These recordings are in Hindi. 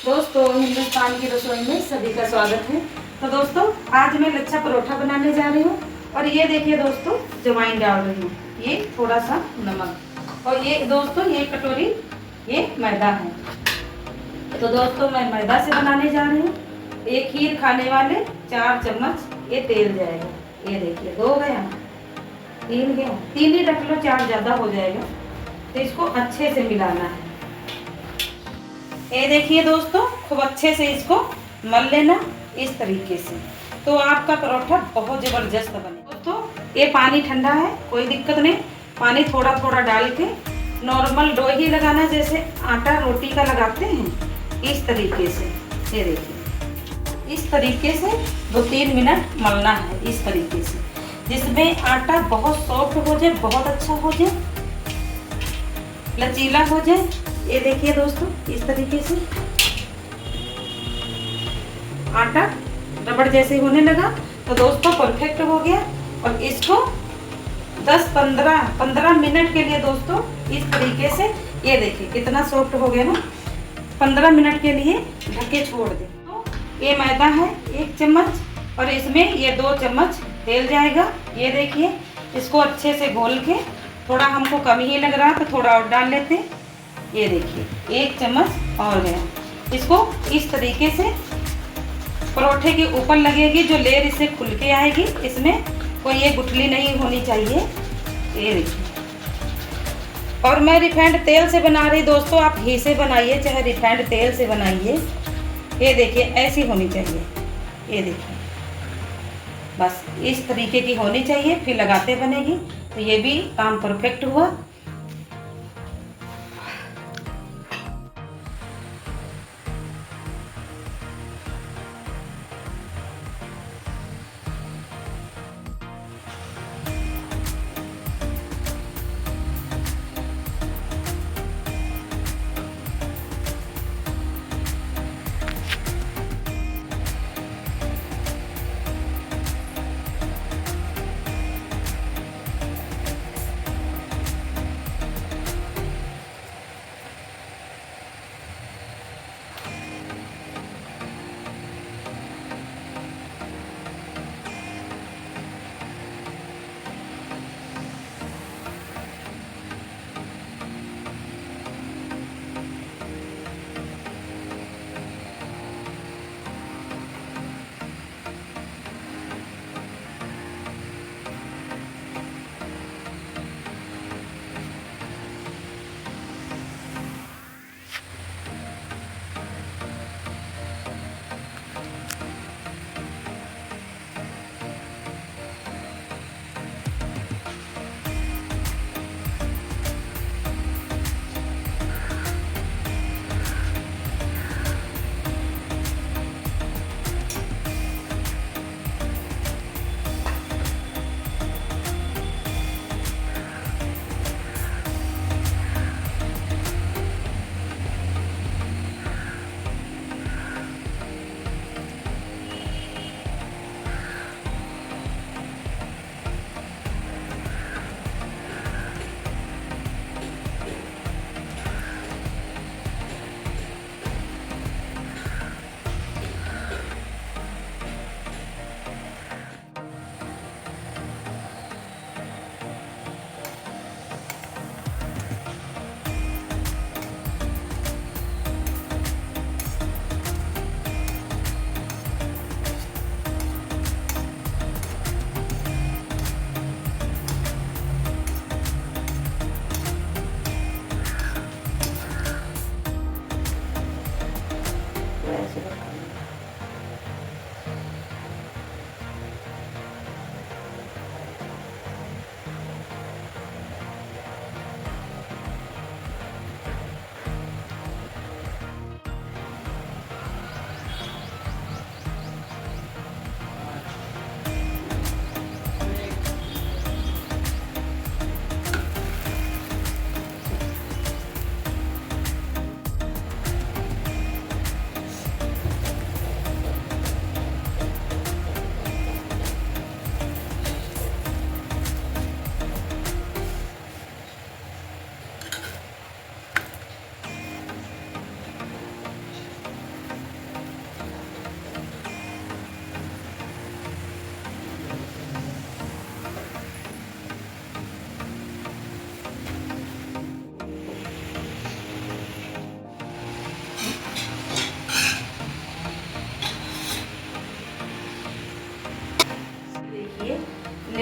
दोस्तों, हिंदुस्तान की रसोई में सभी का स्वागत है। तो दोस्तों, आज मैं लच्छा परोठा बनाने जा रही हूँ। और ये देखिए दोस्तों, जवाइन डाल रही हूँ, ये थोड़ा सा नमक, और ये दोस्तों ये कटोरी ये मैदा है। तो दोस्तों, मैं मैदा से बनाने जा रही हूँ। एक खीर खाने वाले 4 चम्मच ये तेल जाएगा। ये देखिए, 2 गया, 3 गया, 3 ही रख लो, 4 ज़्यादा हो जाएगा। तो इसको अच्छे से मिलाना है। ये देखिए दोस्तों, खूब अच्छे से इसको मल लेना इस तरीके से, तो आपका परोठा बहुत ज़बरदस्त बने। दोस्तों, ये पानी ठंडा है, कोई दिक्कत नहीं। पानी थोड़ा थोड़ा डाल के नॉर्मल डो ही लगाना, जैसे आटा रोटी का लगाते हैं, इस तरीके से। ये देखिए, इस तरीके से 2-3 मिनट मलना है, इस तरीके से, जिसमें आटा बहुत सॉफ्ट हो जाए, बहुत अच्छा हो जाए, लचीला हो जाए। ये देखिए दोस्तों, इस तरीके से आटा रबड़ जैसे होने लगा, तो दोस्तों परफेक्ट हो गया। और इसको 10-15 मिनट के लिए दोस्तों इस तरीके से, ये देखिए कितना सॉफ्ट हो गया ना, 15 मिनट के लिए ढके छोड़ दें। तो ये मैदा है 1 चम्मच, और इसमें ये 2 चम्मच तेल जाएगा। ये देखिए, इसको अच्छे से घोल के, थोड़ा हमको कम ही लग रहा तो थोड़ा और डाल लेते हैं। ये देखिए 1 चम्मच और गया। इसको इस तरीके से परोठे के ऊपर लगेगी, जो लेयर इससे खुल के आएगी, इसमें कोई ये गुठली नहीं होनी चाहिए। ये देखिए, और मैं रिफाइंड तेल से बना रही दोस्तों, आप घी से बनाइए चाहे रिफाइंड तेल से बनाइए। ये देखिए, ऐसी होनी चाहिए। ये देखिए, बस इस तरीके की होनी चाहिए, फिर लगाते बनेगी। तो ये भी काम परफेक्ट हुआ।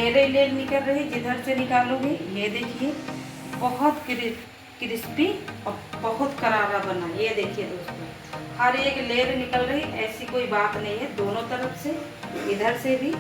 लेयर लेयर निकल रही, जिधर से निकालोगे ये देखिए बहुत क्रिस्पी और बहुत करारा बना। ये देखिए दोस्तों, हर एक लेयर निकल रही, ऐसी कोई बात नहीं है, दोनों तरफ से, इधर से भी।